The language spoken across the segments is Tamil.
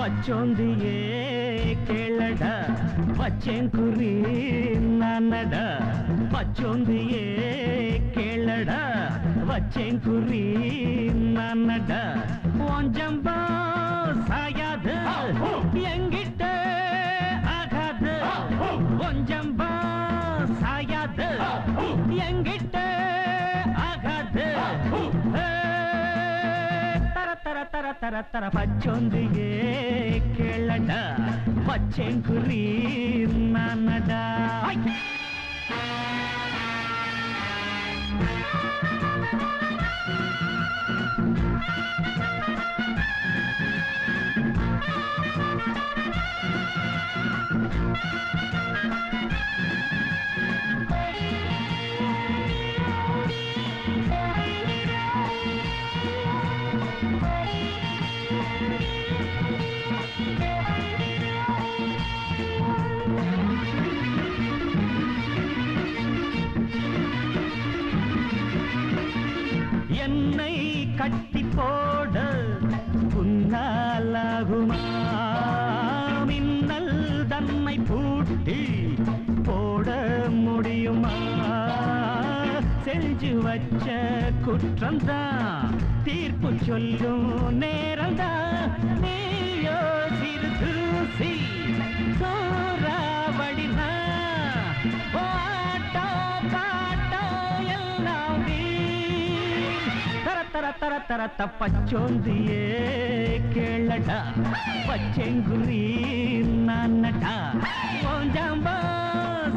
பச்சோந்தியே கேளட பச்சேங்குரி நானட பச்சோந்தியே கேளட பச்சேங்குரி நானட ஒஞ்சம்பா சாயாது எங்கிட்ட ஆகாது ஒஞ்சம்பா சாயாது எங்கிட்ட ஆகாது தர தர தர தர பச்சோந்தியே கேளட பச்சேங்குரி நானடா என்னை கட்டி போட புன்னாலாகுமா மின்னல் தன்னை பூட்டி போட முடியுமா செஞ்சு வச்ச குற்றம்தான் தீர்ப்பு சொல்லும் நேரம்தான் நீயோ சிறு தூசி சோறாவடினா பாட்டோ பாட்டோ எல்லாம் தர தர தர பச்சோந்தியே கேளடா பச்சேங்குரி நானடா ஓஞ்சாம்பா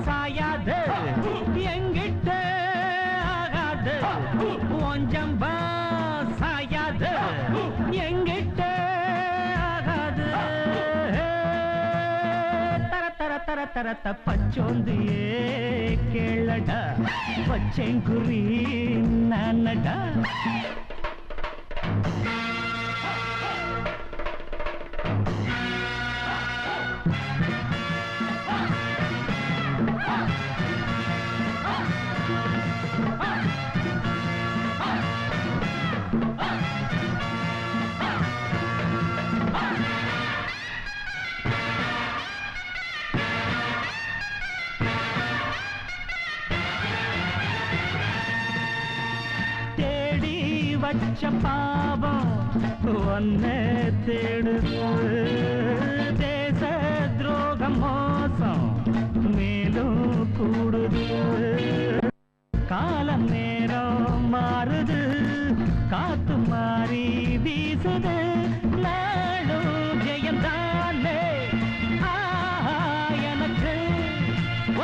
சாயாது எங்கிட்ட ஆகாது ஓஞ்சம்பா சாயாது எங்கிட்ட ஆகாது தர தர தர தர பச்சோந்தியே கேளடா பச்சேங்குரி நானடா வச்ச பாவம் ஒன்ன தேடுது தேச துரோகம் மோசம் மேலும் கூடுது காலம் நேரம் மாறுது காத்து மாறி வீசுது நாளும் ஜெயந்தானே எனக்கு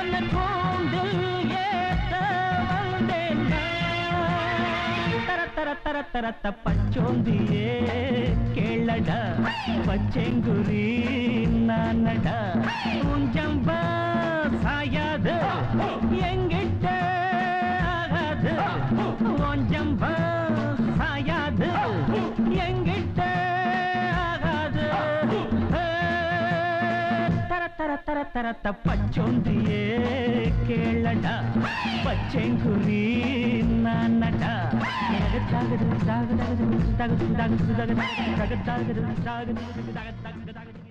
ஒன்ன கூண்டில் ஏத்த வந்தேன் தர தர தர பச்சோந்தியே கேளடா பச்சேங்குரி நானடா உஞ்சம்பா சாயாது எங்கிட்ட ஆகாது ஒஞ்சம்பா சாயாது எங்கிட்ட ஆகாது தர தர தர தர பச்சோந்தியே கேளடா பச்சேங்குரி நானடா தாகுது தாகுது தாகுது தாகுது தாகுது தாகுது தாகுது தாகுது தாகுது தாகுது